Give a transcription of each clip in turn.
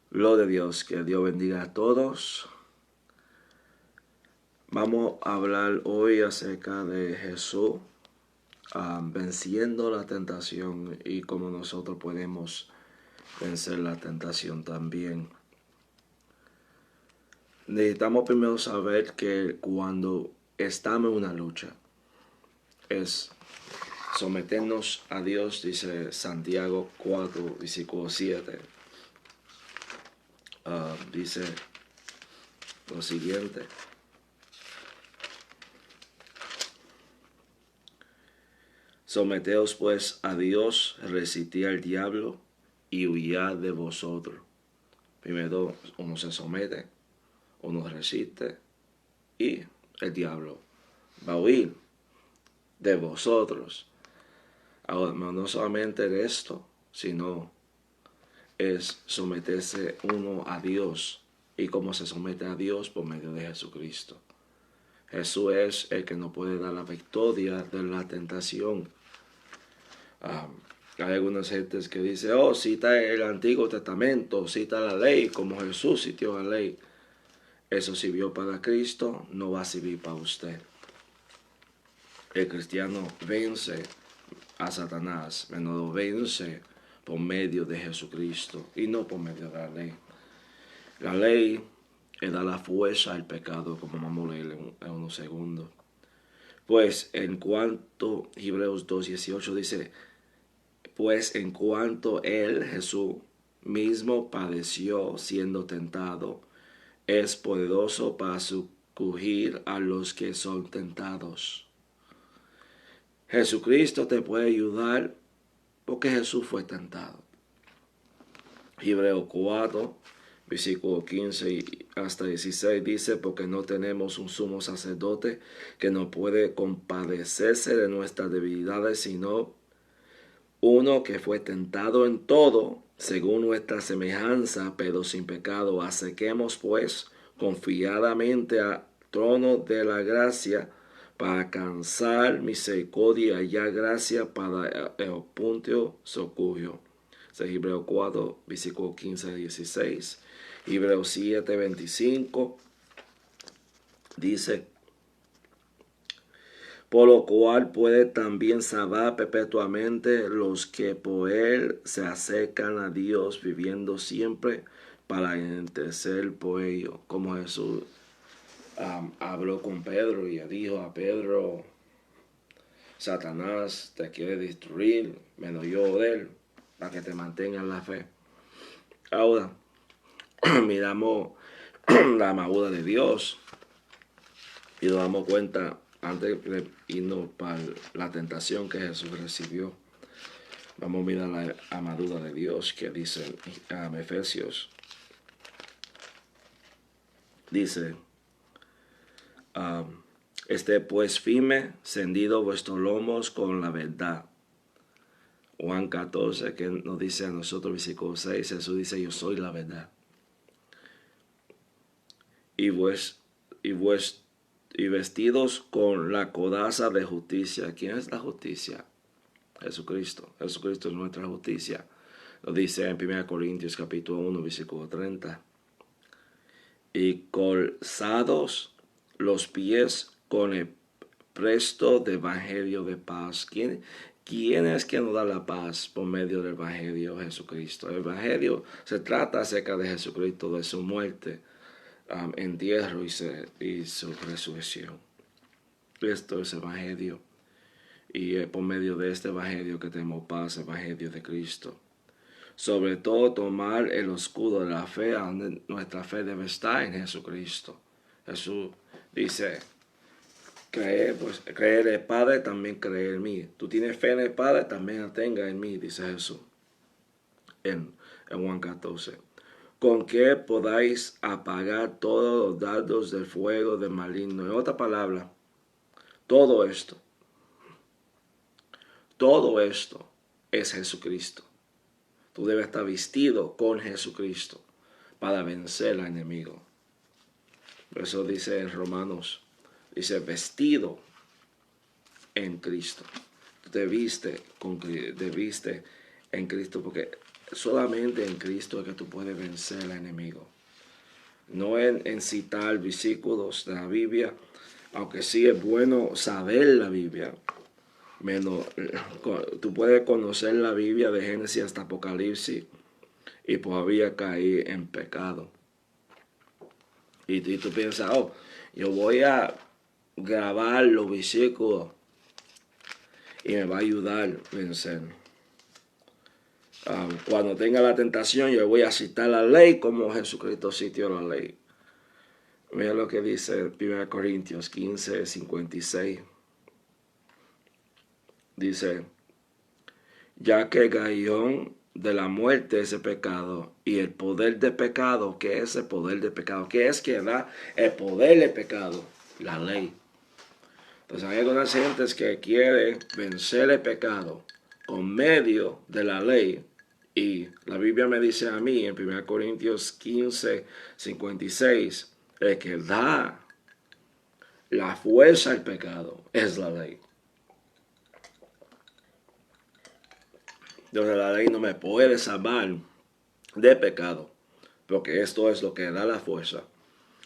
Gloria a Dios, que Dios bendiga a todos. Vamos a hablar hoy acerca de Jesús venciendo la tentación y cómo nosotros podemos vencer la tentación también. Necesitamos primero saber que cuando estamos en una lucha es someternos a Dios, dice Santiago 4, versículo 7. Dice lo siguiente: someteos pues a Dios, resistid al diablo y huyad de vosotros. Primero uno se somete, uno resiste y el diablo va a huir de vosotros. Ahora, no solamente de esto, sino es someterse uno a Dios. ¿Y cómo se somete a Dios? Por medio de Jesucristo. Jesús es el que nos puede dar la victoria de la tentación. Hay algunas gentes que dicen, cita el Antiguo Testamento, cita la ley, como Jesús citó la ley. Eso sirvió para Cristo, no va a servir para usted. El cristiano vence a Satanás, pero lo vence por medio de Jesucristo y no por medio de la ley. La ley da la fuerza al pecado, como vamos a leer en unos segundos. Pues en cuanto, Hebreos 2:18 dice, pues en cuanto Él, Jesús, mismo padeció siendo tentado, es poderoso para sucumbir a los que son tentados. Jesucristo te puede ayudar porque Jesús fue tentado. Hebreos 4, versículo 15 hasta 16 dice, porque no tenemos un sumo sacerdote que no puede compadecerse de nuestras debilidades, sino uno que fue tentado en todo, según nuestra semejanza, pero sin pecado. Acerquemos pues confiadamente al trono de la gracia para alcanzar misericordia y hallar gracia para el oportuno socorro. Hebreos 4, versículo 15 a 16. Hebreos 7, 25 dice, por lo cual puede también salvar perpetuamente los que por él se acercan a Dios, viviendo siempre para interceder por ellos. Como Jesús habló con Pedro y dijo a Pedro, Satanás te quiere destruir, menos yo de él, para que te mantenga en la fe. Ahora, miramos la armadura de Dios y nos damos cuenta, antes de irnos para la tentación que Jesús recibió, vamos a mirar la armadura de Dios que dice en Efesios. Dice, esté pues firme, cendido vuestros lomos con la verdad. Juan 14, que nos dice a nosotros, versículo 6, Jesús dice, yo soy la verdad. Y vestidos con la coraza de justicia. ¿Quién es la justicia? Jesucristo. Jesucristo es nuestra justicia. Lo dice en 1 Corintios capítulo 1, versículo 30. Y calzados los pies con el presto de evangelio de paz. ¿Quién es que nos da la paz por medio del evangelio? Jesucristo. El evangelio se trata acerca de Jesucristo, de su muerte, entierro y su resurrección. Esto es evangelio. Y por medio de este evangelio que tenemos paz, evangelio de Cristo. Sobre todo tomar el escudo de la fe, donde nuestra fe debe estar en Jesucristo. Jesús dice, creer en el Padre, también creer en mí. Tú tienes fe en el Padre, también la tenga en mí, dice Jesús en Juan 14. Con que podáis apagar todos los dardos del fuego del maligno. En otra palabra, todo esto es Jesucristo. Tú debes estar vestido con Jesucristo para vencer al enemigo. Por eso dice en Romanos, dice vestido en Cristo. Tú te viste en Cristo porque Solamente en Cristo es que tú puedes vencer al enemigo. No en citar versículos de la Biblia, aunque sí es bueno saber la Biblia. Menos, tú puedes conocer la Biblia de Génesis hasta Apocalipsis y todavía caer en pecado. Y tú piensas, oh, yo voy a grabar los versículos y me va a ayudar a vencer. Cuando tenga la tentación, yo voy a citar la ley como Jesucristo citó la ley. Mira lo que dice 1 Corintios 15, 56. Dice, ya que el gallón de la muerte es el pecado, y el poder de pecado, ¿qué es el poder de pecado? ¿Qué es que da el poder de pecado? La ley. Entonces hay algunas gentes que quieren vencer el pecado con medio de la ley. Y la Biblia me dice a mí en 1 Corintios 15, 56, el que da la fuerza al pecado es la ley. Entonces la ley no me puede salvar de pecado, porque esto es lo que da la fuerza.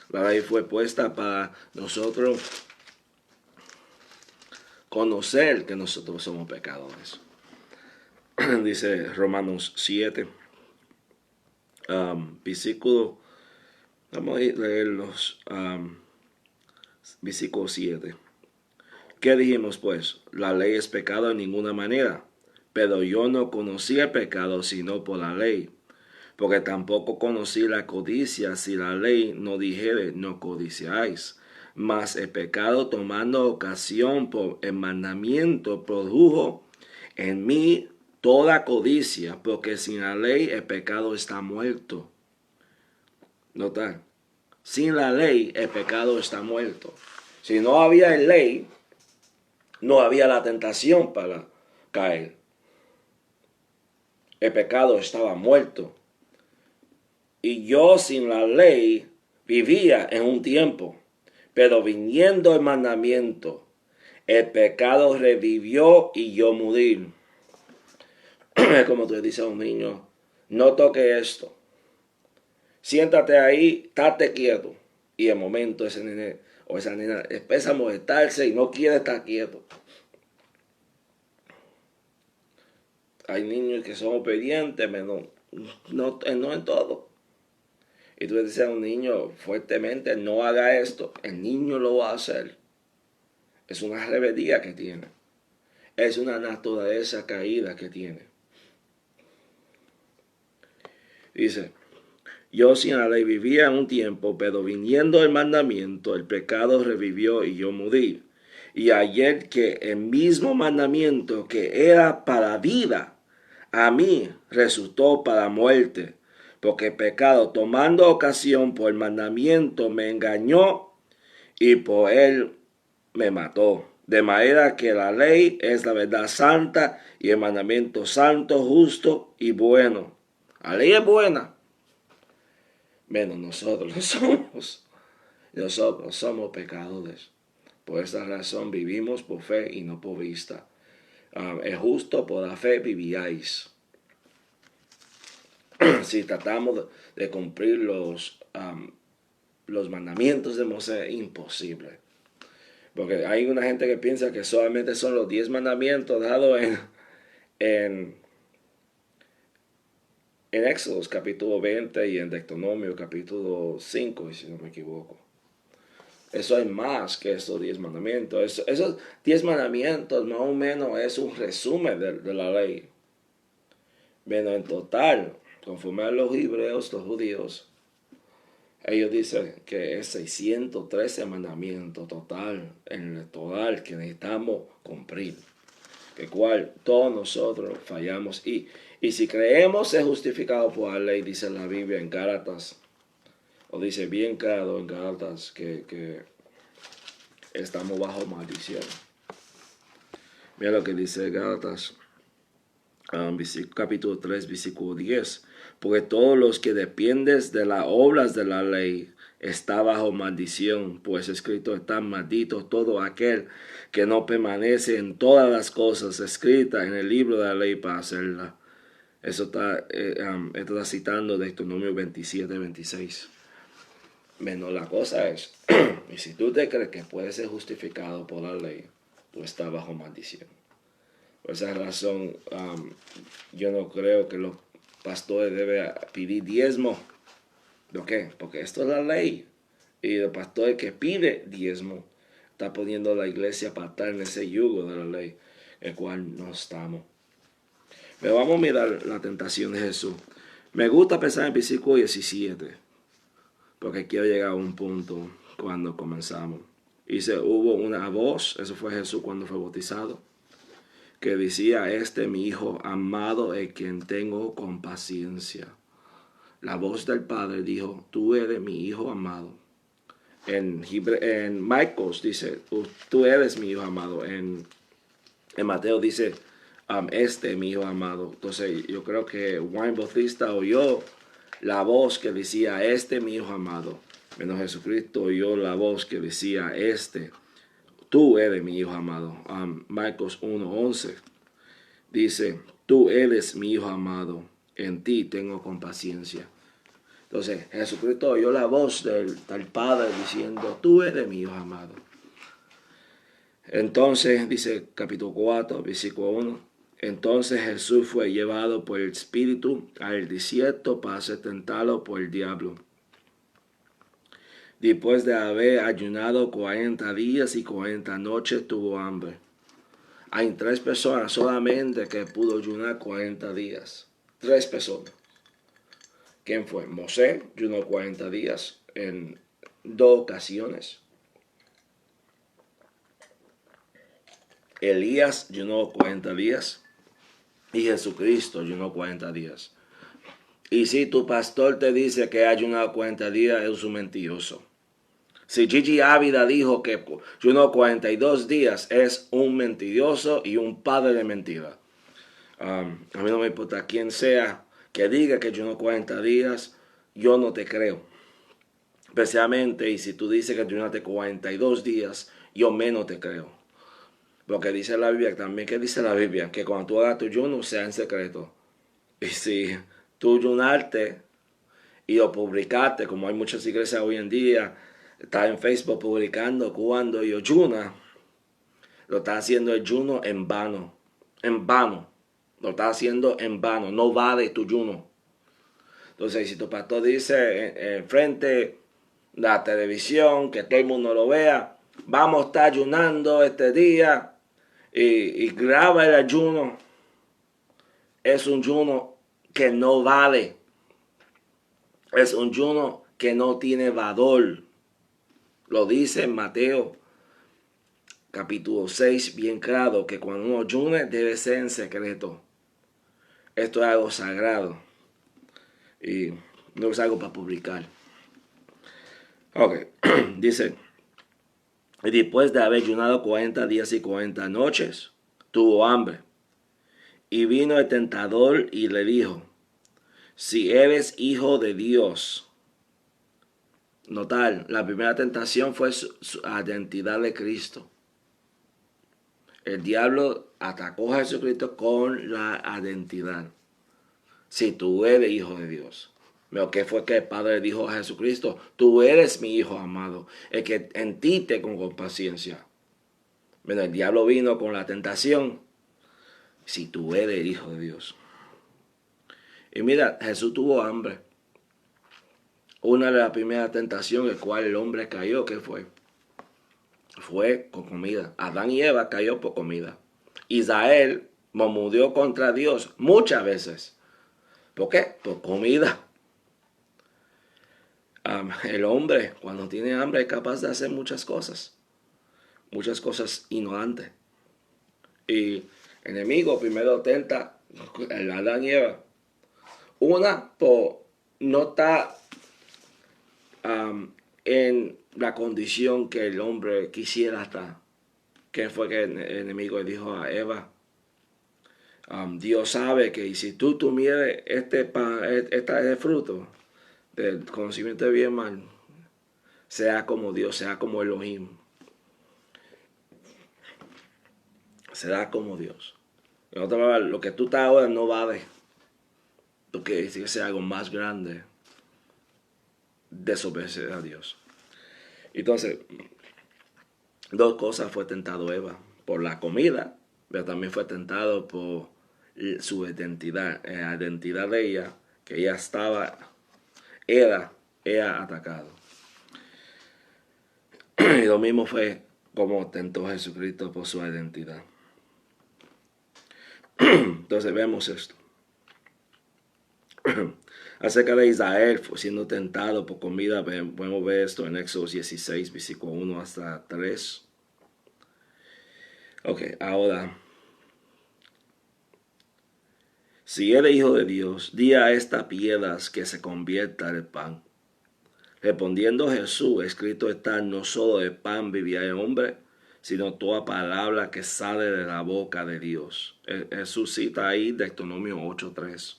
La ley fue puesta para nosotros conocer que nosotros somos pecadores. Dice Romanos 7, versículo, vamos a leer los versículo 7. ¿Qué dijimos pues? La ley es pecado en ninguna manera, pero yo no conocí el pecado sino por la ley, porque tampoco conocí la codicia si la ley no dijere no codiciáis. Mas el pecado tomando ocasión por el mandamiento produjo en mí toda codicia, porque sin la ley el pecado está muerto. ¿Nota? Sin la ley el pecado está muerto. Si no había ley, no había la tentación para caer. El pecado estaba muerto. Y yo sin la ley vivía en un tiempo, pero viniendo el mandamiento, el pecado revivió y yo morí. Como tú le dices a un niño, no toque esto. Siéntate ahí, estate quieto. Y de momento ese nene o esa nena empieza a molestarse y no quiere estar quieto. Hay niños que son obedientes, pero no en todo. Y tú le dices a un niño fuertemente, no haga esto. El niño lo va a hacer. Es una rebeldía que tiene. Es una naturaleza caída que tiene. Dice, yo sin la ley vivía en un tiempo, pero viniendo el mandamiento, el pecado revivió y yo morí. Y ayer que el mismo mandamiento que era para vida, a mí resultó para muerte, porque el pecado tomando ocasión por el mandamiento me engañó y por él me mató. De manera que la ley es la verdad santa y el mandamiento santo, justo y bueno. La ley es buena. Menos nosotros somos pecadores. Por esta razón vivimos por fe y no por vista. Es justo por la fe vivíais. Si tratamos de cumplir los mandamientos de Moisés, es imposible. Porque hay una gente que piensa que solamente son los 10 mandamientos dados en Éxodo capítulo 20 y en Deuteronomio capítulo 5, si no me equivoco. Eso es más que esos 10 mandamientos. Esos 10 mandamientos más o menos es un resumen de la ley. Bueno, en total, conforme a los hebreos, los judíos, ellos dicen que es 613 mandamientos total, en el total que necesitamos cumplir. Que cual todos nosotros fallamos. Y si creemos ser justificados por la ley, dice la Biblia en Gálatas, o dice bien claro en Gálatas que estamos bajo maldición. Mira lo que dice Gálatas, capítulo 3, versículo 10. Porque todos los que dependen de las obras de la ley está bajo maldición, pues escrito está maldito todo aquel que no permanece en todas las cosas escritas en el libro de la ley para hacerla. Eso esto está citando de Deuteronomio 27-26. Menos la cosa es, y si tú te crees que puedes ser justificado por la ley, tú estás bajo maldición. Por esa razón, yo no creo que los pastores deben pedir diezmo. ¿Por qué? Porque esto es la ley. Y el pastor que pide diezmo está poniendo a la iglesia para estar en ese yugo de la ley, el cual no estamos. Pero vamos a mirar la tentación de Jesús. Me gusta pensar en el versículo 17, porque quiero llegar a un punto cuando comenzamos. Dice, hubo una voz, eso fue Jesús cuando fue bautizado, que decía, este mi hijo amado, en quien tengo compasión. La voz del Padre dijo, tú eres mi hijo amado. En Marcos dice, tú eres mi hijo amado. En Mateo dice, este mi hijo amado. Entonces yo creo que Juan Bautista oyó la voz que decía, este mi hijo amado. Menos Jesucristo oyó la voz que decía, tú eres mi hijo amado. Marcos 1:11 dice, tú eres mi hijo amado, en ti tengo compasión. Entonces Jesucristo oyó la voz del Padre diciendo, tú eres mi hijo amado. Entonces dice capítulo 4, versículo 1. Entonces Jesús fue llevado por el Espíritu al desierto para ser tentado por el diablo. Después de haber ayunado 40 días y 40 noches, tuvo hambre. Hay 3 personas solamente que pudo ayunar 40 días. 3 personas. ¿Quién fue? Moisés ayunó 40 días en 2 ocasiones. Elías ayunó 40 días. Y Jesucristo ayunó 40 días. Y si tu pastor te dice que ha ayunado 40 días, es un mentiroso. Si Gigi Ávila dijo que ayunó 42 días, es un mentiroso y un padre de mentira. A mí no me importa quién sea que diga que ayunó 40 días, yo no te creo. Especialmente, y si tú dices que ayunaste 42 días, yo menos te creo. Porque dice la Biblia, también que dice la Biblia, que cuando tú hagas tu ayuno sea en secreto. Y si tú ayunaste y lo publicaste, como hay muchas iglesias hoy en día, está en Facebook publicando cuando yo ayuna, lo está haciendo ayuno en vano. En vano. Lo está haciendo en vano. No vale tu ayuno. Entonces, si tu pastor dice en frente de la televisión, que todo el mundo lo vea, vamos a estar ayunando este día y graba el ayuno, es un ayuno que no vale. Es un ayuno que no tiene valor. Lo dice en Mateo capítulo 6 bien claro, que cuando uno ayune debe ser en secreto. Esto es algo sagrado y no es algo para publicar. Ok, dice, y después de haber ayunado 40 días y 40 noches, tuvo hambre. Y vino el tentador y le dijo, si eres hijo de Dios. Notar, la primera tentación fue su identidad de Cristo. El diablo atacó a Jesucristo con la identidad. Si tú eres hijo de Dios. Pero ¿qué fue que el Padre dijo a Jesucristo? Tú eres mi hijo amado, el que en ti tengo con paciencia. Bueno, el diablo vino con la tentación. Si tú eres hijo de Dios. Y mira, Jesús tuvo hambre. Una de las primeras tentaciones en la cual el hombre cayó, ¿qué fue? Fue con comida. Adán y Eva cayó por comida. Israel murmuró contra Dios muchas veces. ¿Por qué? Por comida. El hombre, cuando tiene hambre, es capaz de hacer muchas cosas ignorantes. Y el enemigo primero tenta a Adán y Eva. Una, por no estar en la condición que el hombre quisiera estar. ¿Qué fue que el enemigo le dijo a Eva? Dios sabe que si tú comieres este fruto del conocimiento de bien y mal, sea como Dios, sea como Elohim. Será como Dios. En otra palabra, lo que tú estás ahora no vale. porque si es algo más grande, desobedecer a Dios. Entonces, dos cosas fue tentado Eva, por la comida, pero también fue tentado por su identidad, la identidad de ella, que ella era atacado. Y lo mismo fue como tentó Jesucristo por su identidad. Entonces vemos esto. Acerca de Israel fue siendo tentado por comida, podemos ver esto en Éxodo 16, versículo 1 hasta 3. Ok, ahora, si eres hijo de Dios, di a estas piedras que se convierta en pan. Respondiendo Jesús, escrito está, no solo de pan vivirá el hombre, sino toda palabra que sale de la boca de Dios. Jesús cita ahí Deuteronomio 8:3.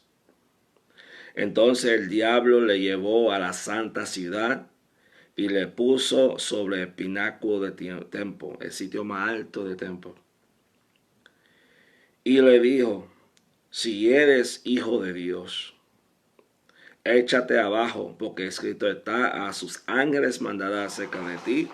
Entonces el diablo le llevó a la santa ciudad y le puso sobre el pináculo del templo, el sitio más alto del templo. Y le dijo, si eres hijo de Dios, échate abajo, porque escrito está, a sus ángeles mandará acerca de ti.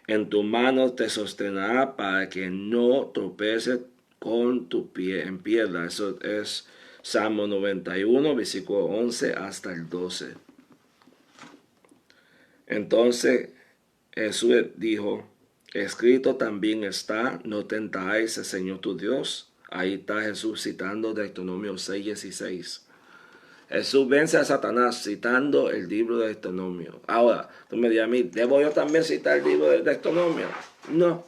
En tu mano te sostendrá para que no tropeces con tu pie en piedra. Eso es Salmo 91, versículo 11 hasta el 12. Entonces Jesús dijo, escrito también está, no tentáis al Señor tu Dios. Ahí está Jesús citando Deuteronomio 6:16. Jesús vence a Satanás citando el libro de Deuteronomio. Ahora, tú me dirás a mí, ¿debo yo también citar el libro de Deuteronomio? No.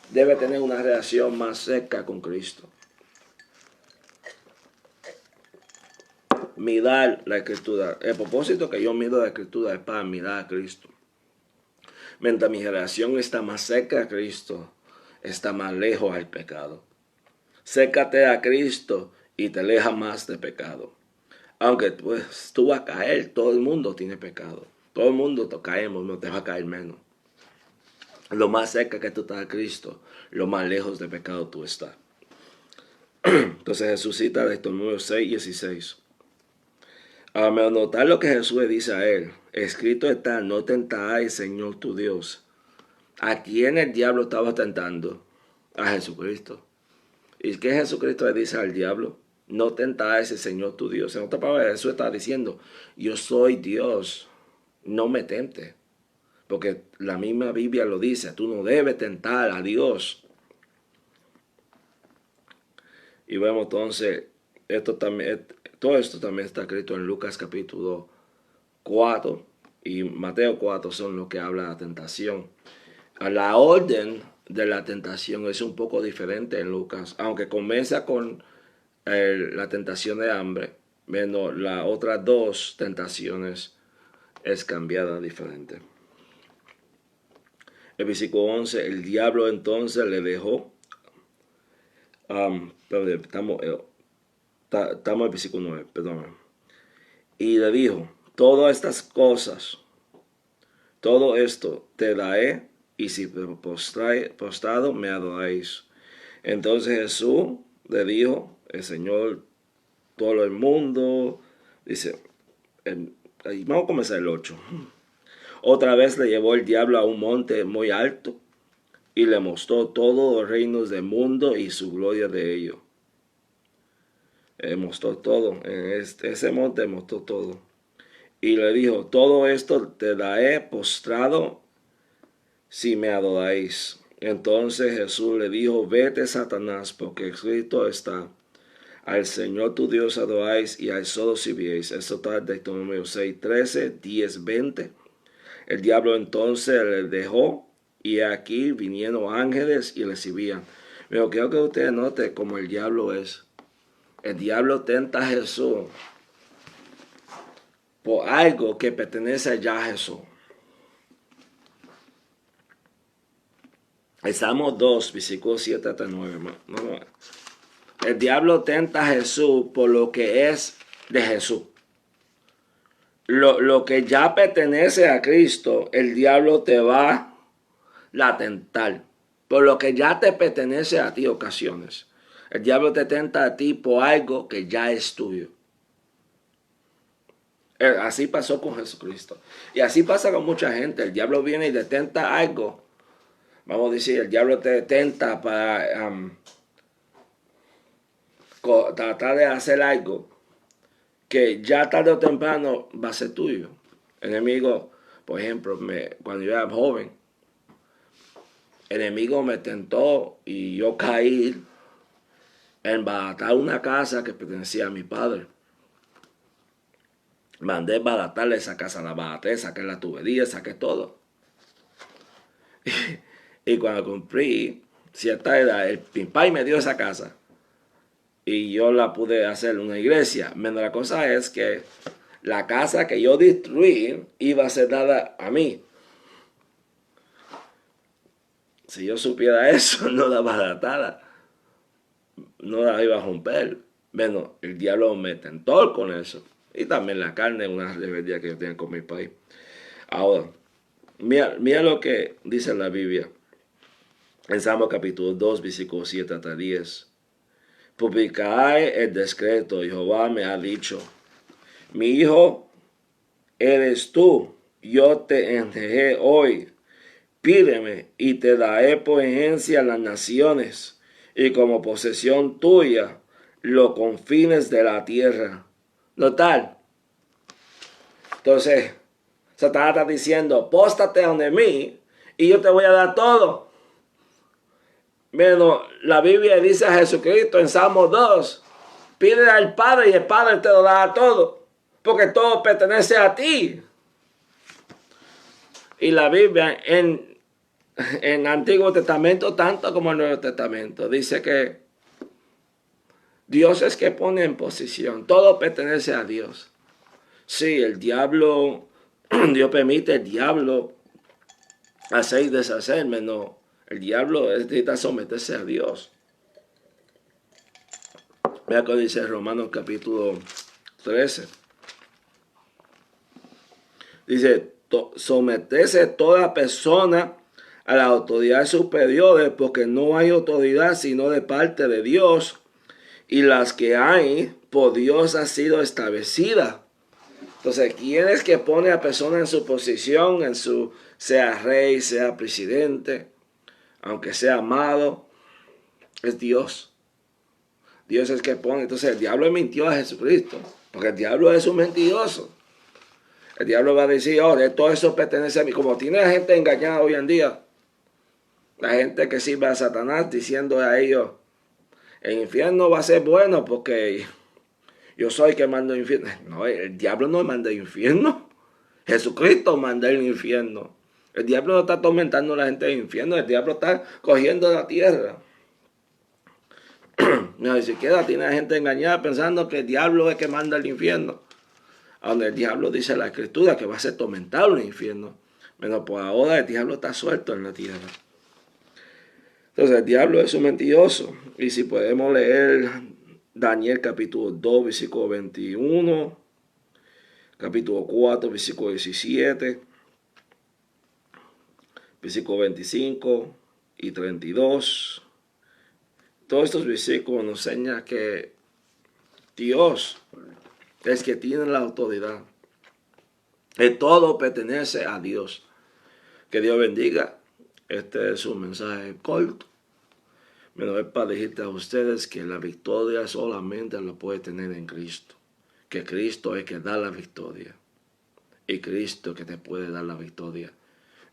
Debe tener una relación más cerca con Cristo. Mirar la Escritura. El propósito que yo miro la Escritura es para mirar a Cristo. Mientras mi relación está más cerca a Cristo, está más lejos al pecado. Cércate a Cristo y te aleja más de pecado. Aunque pues, tú vas a caer, todo el mundo tiene pecado. Todo el mundo caemos, no te va a caer menos. Lo más cerca que tú estás a Cristo, lo más lejos de pecado tú estás. Entonces Jesús cita de estos números 6:16. A notar lo que Jesús le dice a él. Escrito está, no tentarás, Señor tu Dios. ¿A quién el diablo estaba tentando? A Jesucristo. ¿Y qué Jesucristo le dice al diablo? No tentarás, Señor tu Dios. En otras palabras, Jesús está diciendo, yo soy Dios, no me tente. Porque la misma Biblia lo dice, tú no debes tentar a Dios. Y vemos entonces, todo esto también está escrito en Lucas capítulo 4 y Mateo 4 son los que habla de la tentación. La orden de la tentación es un poco diferente en Lucas, aunque comienza con la tentación de hambre, menos las otras dos tentaciones es cambiada diferente. El versículo 11, el diablo entonces le dejó, estamos en el versículo 9, perdón. Y le dijo, todas estas cosas, todo esto te daré, y si postrado me adoráis. Entonces Jesús le dijo, el Señor, todo el mundo, dice, vamos a comenzar el 8. Otra vez le llevó el diablo a un monte muy alto y le mostró todos los reinos del mundo y su gloria de ellos. Mostró todo, en ese monte mostró todo. Y le dijo, todo esto te daré postrado si me adoráis. Entonces Jesús le dijo, vete Satanás, porque escrito está, al Señor tu Dios adoráis y al solo sirvieis. Eso está en Deuteronomio 6:13, 10:20. El diablo entonces le dejó y aquí vinieron ángeles y le servían. Pero quiero que usted note cómo el diablo es. El diablo tenta a Jesús por algo que pertenece ya a Jesús. El Salmo 2, versículo 7 hasta 9. El diablo tenta a Jesús por lo que es de Jesús. Lo que ya pertenece a Cristo, el diablo te va a tentar. Por lo que ya te pertenece a ti ocasiones. El diablo te tenta a ti por algo que ya es tuyo. Así pasó con Jesucristo. Y así pasa con mucha gente. El diablo viene y te tenta algo. Vamos a decir, el diablo te tenta para tratar de hacer algo que ya tarde o temprano va a ser tuyo. El enemigo, por ejemplo, cuando yo era joven, el enemigo me tentó y yo caí en baratar una casa que pertenecía a mi padre. Mandé baratarle esa casa, la baraté, saqué la tubería, saqué todo. Y cuando cumplí cierta edad, mi padre me dio esa casa. Y yo la pude hacer una iglesia. Menos la cosa es que la casa que yo destruí iba a ser dada a mí. Si yo supiera eso, no la baratara. No la iba a romper. Bueno, el diablo me tentó con eso. Y también la carne, una rebeldía que yo tengo con mi país. Ahora, mira lo que dice la Biblia. En Salmo capítulo 2, versículo 7 hasta 10. Publicaré el decreto, Jehová me ha dicho. Mi hijo eres tú, yo te engendré hoy. Pídeme y te daré por herencia a las naciones, y como posesión tuya los confines de la tierra. Notar. Entonces, Satanás está diciendo, póstate ante mí y yo te voy a dar todo. Bueno, la Biblia dice a Jesucristo en Salmo 2, pide al Padre y el Padre te lo dará todo, porque todo pertenece a ti. Y la Biblia en Antiguo Testamento, tanto como en Nuevo Testamento, dice que Dios es que pone en posición, todo pertenece a Dios. Sí, el diablo, Dios permite el diablo hacer y deshacerme, no. El diablo necesita someterse a Dios. Vea que dice Romanos capítulo 13. Dice, someterse toda persona a las autoridades superiores, porque no hay autoridad sino de parte de Dios, y las que hay por Dios ha sido establecida. Entonces, ¿quién es que pone a persona en su posición, sea rey, sea presidente, aunque sea amado? Es Dios. Dios es que pone. Entonces, el diablo mintió a Jesucristo, porque el diablo es un mentiroso. El diablo va a decir, todo eso pertenece a mí. Como tiene la gente engañada hoy en día, la gente que sirve a Satanás diciendo a ellos, el infierno va a ser bueno porque yo soy el que manda el infierno. No, el diablo no manda el infierno. Jesucristo manda el infierno. El diablo no está atormentando a la gente del infierno. El diablo está cogiendo la tierra. No, ni siquiera tiene la gente engañada pensando que el diablo es el que manda el infierno. Donde el diablo dice la escritura que va a ser atormentado en el infierno. Pero por ahora el diablo está suelto en la tierra. Entonces el diablo es un mentiroso. Y si podemos leer Daniel capítulo 2, versículo 21, capítulo 4, versículo 17, versículo 25 y 32. Todos estos versículos nos enseñan que Dios es que tiene la autoridad. Que todo pertenece a Dios. Que Dios bendiga. Este es un mensaje corto. Pero es para decirte a ustedes que la victoria solamente la puede tener en Cristo. Que Cristo es que da la victoria. Y Cristo que te puede dar la victoria.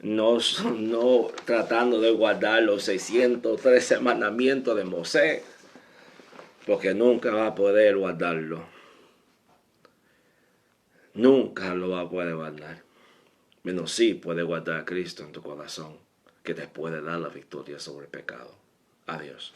No tratando de guardar los 613 mandamientos de Moisés. Porque nunca va a poder guardarlo. Nunca lo va a poder guardar. Menos sí puede guardar a Cristo en tu corazón, que te puede dar la victoria sobre el pecado. Adiós.